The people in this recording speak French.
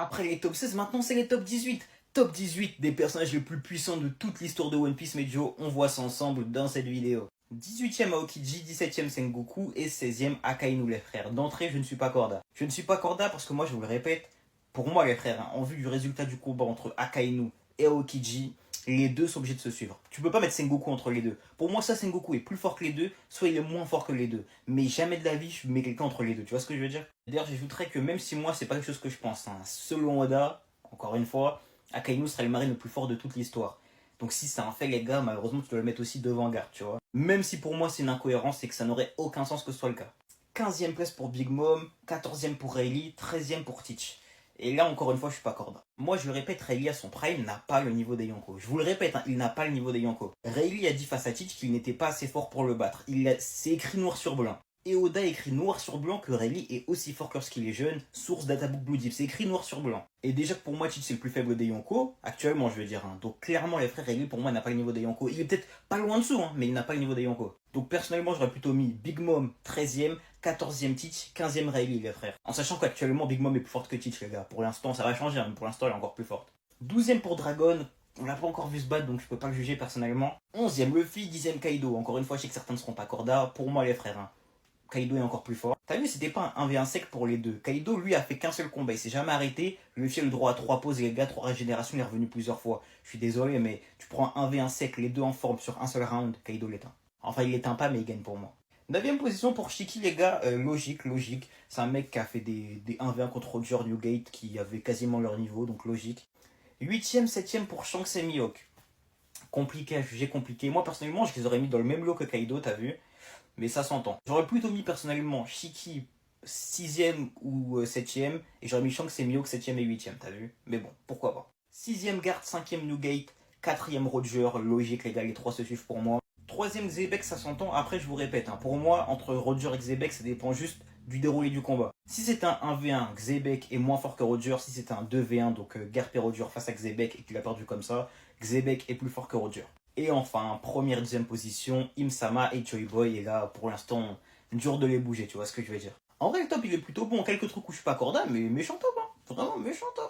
Après les top 16, maintenant c'est les top 18. Top 18 des personnages les plus puissants de toute l'histoire de One Piece Medio. On voit ça ensemble dans cette vidéo. 18e Aokiji, 17e Sengoku et 16e Akainu les frères. D'entrée, je ne suis pas Korda. Je ne suis pas Korda parce que moi, je vous le répète, pour moi les frères, en vue du résultat du combat entre Akainu et Aokiji, les deux sont obligés de se suivre. Tu peux pas mettre Sengoku entre les deux. Pour moi, soit Sengoku est plus fort que les deux, soit il est moins fort que les deux. Mais jamais de la vie, je mets quelqu'un entre les deux. Tu vois ce que je veux dire? D'ailleurs, j'ajouterais que même si moi, c'est pas quelque chose que je pense, hein, selon Oda, encore une fois, Akainu sera le marine le plus fort de toute l'histoire. Donc si c'est un fait, les gars, malheureusement, tu dois le mettre aussi devant garde, tu vois. Même si pour moi, c'est une incohérence et que ça n'aurait aucun sens que ce soit le cas. 15e place pour Big Mom, 14e pour Rayleigh, 13e pour Teach. Et là, encore une fois, je suis pas Corda. Moi, je le répète, Rayleigh à son prime n'a pas le niveau des Yonko. Je vous le répète, hein, il n'a pas le niveau des Yonko. Rayleigh a dit face à Teach qu'il n'était pas assez fort pour le battre. C'est écrit noir sur blanc. Et Oda écrit noir sur blanc que Rayleigh est aussi fort que lorsqu'il est jeune, source Databook Blue Deep. C'est écrit noir sur blanc. Et déjà que pour moi, Teach c'est le plus faible des Yonko, actuellement je veux dire. Hein. Donc clairement, les frères Rayleigh pour moi n'a pas le niveau des Yonko. Il est peut-être pas loin dessous, hein, mais il n'a pas le niveau des Yonko. Donc personnellement, j'aurais plutôt mis Big Mom 13e, 14e Teach, 15e Rayleigh les frères. En sachant qu'actuellement Big Mom est plus forte que Teach les gars. Pour l'instant, ça va changer, hein, mais pour l'instant elle est encore plus forte. 12e pour Dragon, on l'a pas encore vu se battre, donc je peux pas le juger personnellement. 11e Luffy, 10e Kaido. Encore une fois, je sais que certains ne seront pas Corda. Pour moi, les frères, hein, Kaido est encore plus fort. T'as vu, c'était pas un 1v1 sec pour les deux. Kaido, lui, a fait qu'un seul combat. Il s'est jamais arrêté. Luffy a eu le droit à 3 pauses et les gars, 3 régénérations, il est revenu plusieurs fois. Je suis désolé, mais tu prends un 1v1 sec, les deux en forme sur un seul round, Kaido l'éteint. Enfin, il l'éteint pas, mais il gagne pour moi. 9e position pour Shiki, les gars, logique. C'est un mec qui a fait des 1v1 contre Roger Newgate qui avait quasiment leur niveau, donc logique. 8e, 7e pour Shanks et Mihawk. Compliqué à juger, compliqué. Moi, personnellement, je les aurais mis dans le même lot que Kaido, t'as vu? Mais ça s'entend. J'aurais plutôt mis personnellement Shiki 6e ou 7e, et j'aurais mis Shanks et Mihawk 7e et 8e, t'as vu? Mais bon, pourquoi pas. 6e Guard, 5e Newgate, 4e Roger, logique les gars, les 3 se suivent pour moi. 3e Xebec, ça s'entend. Après, je vous répète, hein, pour moi, entre Roger et Xebec, ça dépend juste du déroulé du combat. Si c'est un 1v1, Xebec est moins fort que Roger. Si c'est un 2v1, donc Garp et Roger face à Xebec et qu'il a perdu comme ça, Xebec est plus fort que Roger. Et enfin, première et deuxième position, Imsama et Joy Boy. Et là, pour l'instant, dur de les bouger, tu vois ce que je veux dire. En vrai, le top, il est plutôt bon. Quelques trucs où je suis pas corda, mais méchant top, hein. Vraiment méchant top.